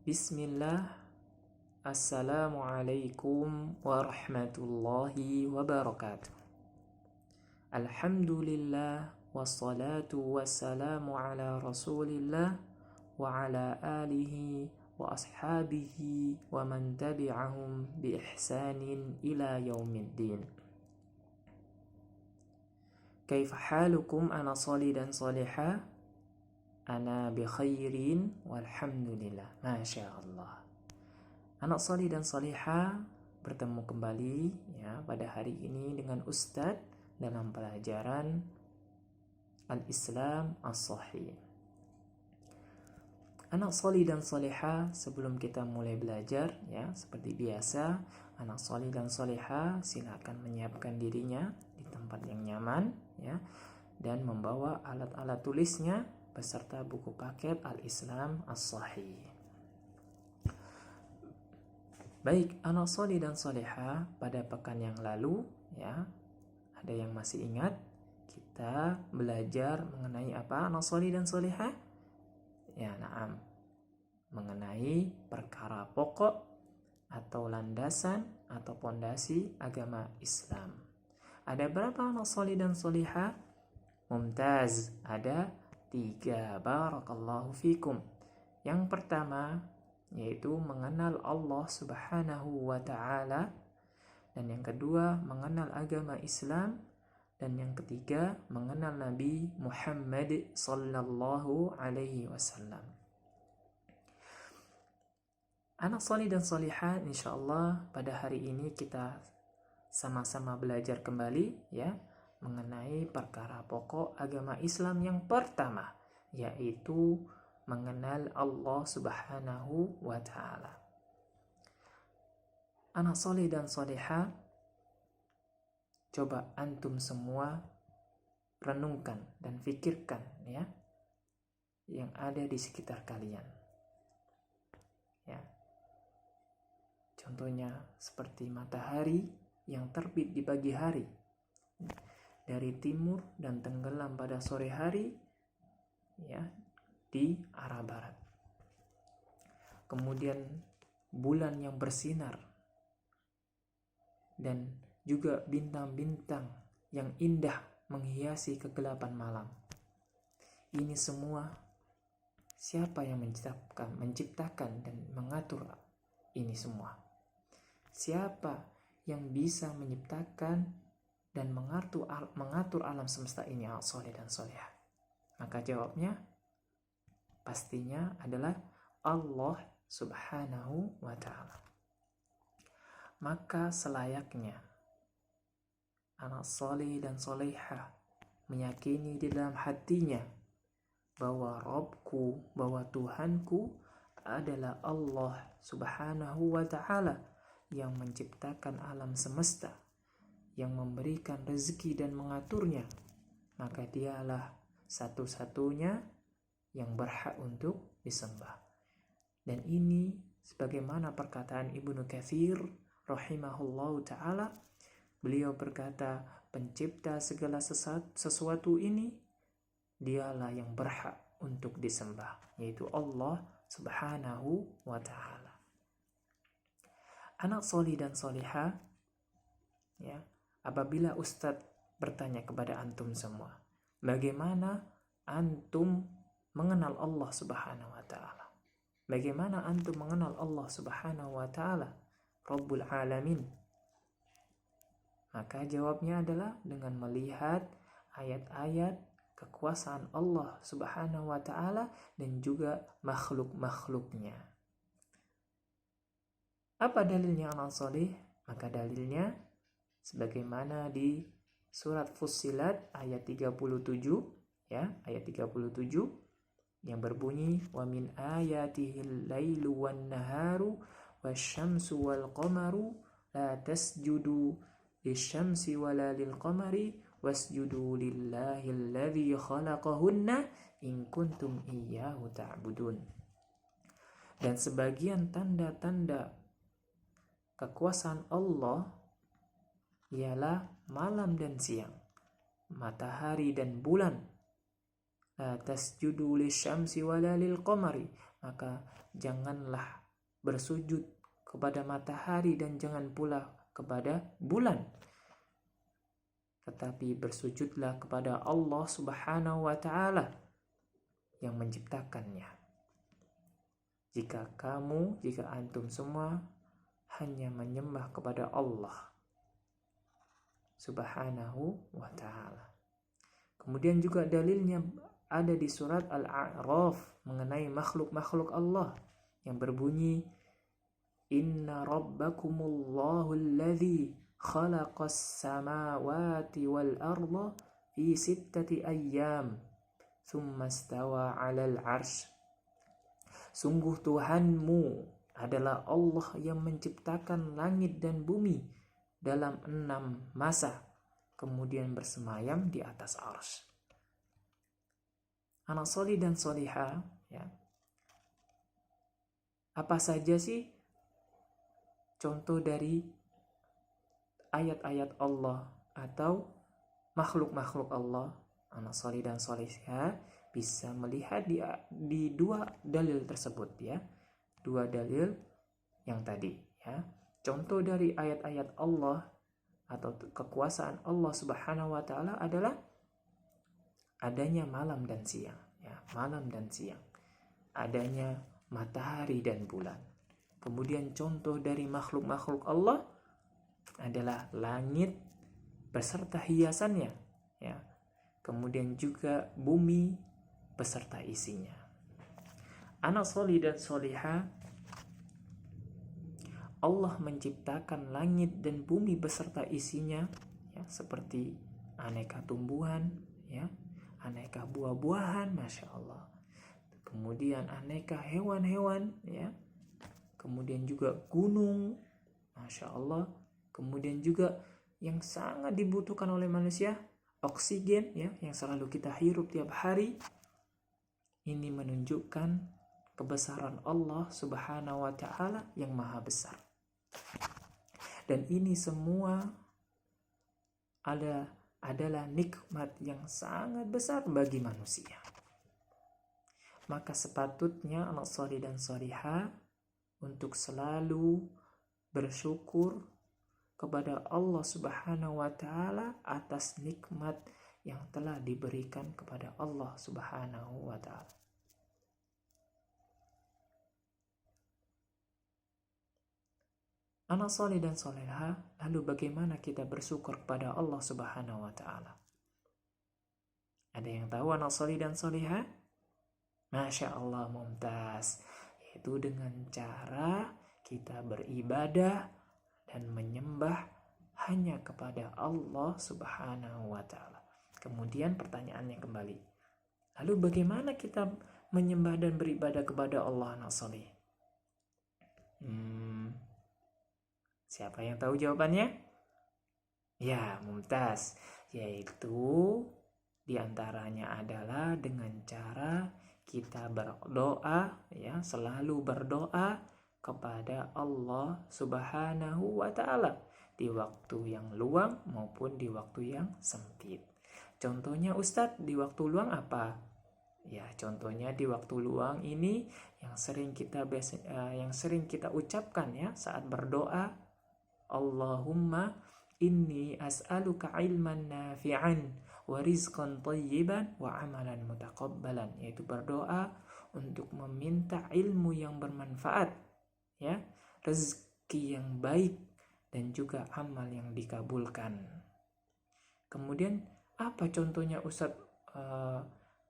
Bismillah. Assalamualaikum warahmatullahi wabarakatuh. Alhamdulillah wassalatu wassalamu ala Rasulillah wa ala alihi wa ashabihi wa man tabi'ahum bi ihsanin ila yaumiddin. Kaifa halukum ana sali dan salihah? Ana bi khairin walhamdulillah. Masya Allah. Anak salih dan salihah bertemu kembali ya pada hari ini dengan Ustadz dalam pelajaran Al-Islam As-Sahih. Anak salih dan salihah, sebelum kita mulai belajar ya seperti biasa, anak salih dan salihah silakan menyiapkan dirinya di tempat yang nyaman ya dan membawa alat-alat tulisnya beserta buku paket Al-Islam As-Sahih. Baik, anak salih dan salihah, pada pekan yang lalu ya, ada yang masih ingat kita belajar mengenai apa anak salih dan salihah? Ya, na'am. Mengenai perkara pokok atau landasan atau pondasi agama Islam. Ada berapa anak salih dan salihah? Mumtaz, ada 3. Barakallahu fikum. Yang pertama yaitu mengenal Allah Subhanahu wa ta'ala, dan yang kedua mengenal agama Islam, dan yang ketiga mengenal Nabi Muhammad sallallahu alaihi wasallam. Anak salih dan salihah, insyaallah pada hari ini kita sama-sama belajar kembali ya mengenai perkara pokok agama Islam yang pertama, yaitu mengenal Allah Subhanahu wa ta'ala. Anak salih dan salihah, coba antum semua renungkan dan fikirkan ya yang ada di sekitar kalian. Ya. Contohnya seperti matahari yang terbit di pagi hari dari timur dan tenggelam pada sore hari ya di arah barat. Kemudian bulan yang bersinar dan juga bintang-bintang yang indah menghiasi kegelapan malam. Ini semua siapa yang menciptakan dan mengatur ini semua? Siapa yang bisa menciptakan dan mengatur alam semesta ini, salih dan salihah? Maka jawabnya pastinya adalah Allah Subhanahu wa ta'ala. Maka selayaknya anak salih dan salihah meyakini di dalam hatinya bahwa Rabbku, bahwa Tuhanku adalah Allah Subhanahu wa ta'ala yang menciptakan alam semesta, yang memberikan rezeki dan mengaturnya. Maka dialah satu-satunya yang berhak untuk disembah. Dan ini sebagaimana perkataan Ibnu Katsir rahimahullahu ta'ala, beliau berkata, pencipta segala sesuatu ini dialah yang berhak untuk disembah, yaitu Allah Subhanahu wa ta'ala. Anak salih dan salihah ya, apabila Ustadz bertanya kepada antum semua, bagaimana antum mengenal Allah Subhanahu wa ta'ala? Bagaimana antum mengenal Allah Subhanahu wa ta'ala, Rabbul Alamin? Maka jawabnya adalah dengan melihat ayat-ayat kekuasaan Allah Subhanahu wa ta'ala dan juga makhluk-makhluknya. Apa dalilnya anak salih? Maka dalilnya sebagaimana di surat Fussilat ayat 37 ya, ayat 37 yang berbunyi, wa min ayatihil lailu wan naharu wasyamsu wal qamaru la tasjudu lisyamsi wala lil qamari wasjudu lillahi alladhi khalaqahunna in kuntum iyyahu ta'budun. Dan sebagian tanda-tanda kekuasaan Allah ialah malam dan siang, matahari dan bulan. La tasjudu lisyamsi wala lil qamari, maka janganlah bersujud kepada matahari dan jangan pula kepada bulan, tetapi bersujudlah kepada Allah Subhanahu wa Ta'ala yang menciptakannya. Jika antum semua hanya menyembah kepada Allah Subhanahu wa Ta'ala. Kemudian juga dalilnya ada di surat Al-A'raf mengenai makhluk-makhluk Allah yang berbunyi, Inna rabbakumullahu alladhi khalaqas samawati wal arda fi sittati ayyam thumma istawa 'alal 'arsy. Sungguh Tuhanmu adalah Allah yang menciptakan langit dan bumi dalam 6 masa, kemudian bersemayam di atas arsy. Anak solih dan solihah, ya. Apa saja sih contoh dari ayat-ayat Allah atau makhluk-makhluk Allah? Anak solih dan solihah bisa melihat di 2 dalil tersebut, ya. 2 dalil yang tadi, ya. Contoh dari ayat-ayat Allah atau kekuasaan Allah Subhanahu wa Ta'ala adalah adanya malam dan siang, ya, malam dan siang. Adanya matahari dan bulan. Kemudian contoh dari makhluk-makhluk Allah adalah langit beserta hiasannya, ya. Kemudian juga bumi beserta isinya. Anak solih dan solihah, Allah menciptakan langit dan bumi beserta isinya, ya, seperti aneka tumbuhan, ya, aneka buah-buahan, Masya Allah. Kemudian aneka hewan-hewan, ya. Kemudian juga gunung, Masya Allah. Kemudian juga yang sangat dibutuhkan oleh manusia, oksigen, ya, yang selalu kita hirup tiap hari. Ini menunjukkan kebesaran Allah Subhanahu wa Ta'ala yang maha besar. Dan ini semua adalah nikmat yang sangat besar bagi manusia. Maka sepatutnya anak solih dan solihah untuk selalu bersyukur kepada Allah Subhanahu wa Ta'ala atas nikmat yang telah diberikan kepada Allah Subhanahu wa Ta'ala. Anak soleh dan soleha, lalu bagaimana kita bersyukur kepada Allah Subhanahu wa Ta'ala? Ada yang tahu anak soleh dan soleha? Masya Allah, mumtaz. Yaitu dengan cara kita beribadah dan menyembah hanya kepada Allah Subhanahu wa Ta'ala. Kemudian pertanyaannya kembali, lalu bagaimana kita menyembah dan beribadah kepada Allah anak soleh? Siapa yang tahu jawabannya? Ya, mumtaz. Yaitu diantaranya adalah dengan cara kita berdoa, ya, selalu berdoa kepada Allah Subhanahu wa Ta'ala di waktu yang luang maupun di waktu yang sempit. Contohnya Ustadz, di waktu luang apa? Ya, contohnya di waktu luang ini yang sering kita ucapkan, ya, saat berdoa, Allahumma inni as'aluka ilman nafi'an wa rizqan thayyiban wa amalan mutaqabbalan, yaitu berdoa untuk meminta ilmu yang bermanfaat, ya, rezeki yang baik dan juga amal yang dikabulkan. Kemudian apa contohnya Ustaz?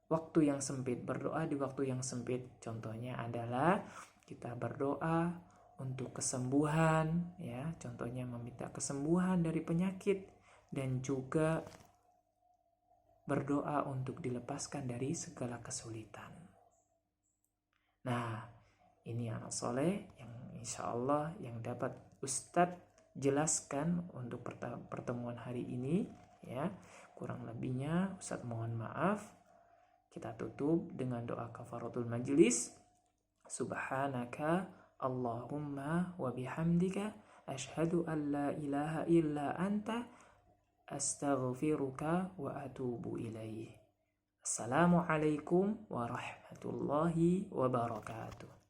Waktu yang sempit, berdoa di waktu yang sempit, contohnya adalah kita berdoa untuk kesembuhan, ya, contohnya meminta kesembuhan dari penyakit dan juga berdoa untuk dilepaskan dari segala kesulitan. Nah, ini anak soleh yang insya Allah yang dapat Ustadz jelaskan untuk pertemuan hari ini, ya. Kurang lebihnya Ustadz mohon maaf. Kita tutup dengan doa kafaratul majlis. Subhanaka Allahumma wa bihamdika asyhadu an la ilaha illa anta astaghfiruka wa atubu ilaih. Assalamualaikum warahmatullahi wabarakatuh.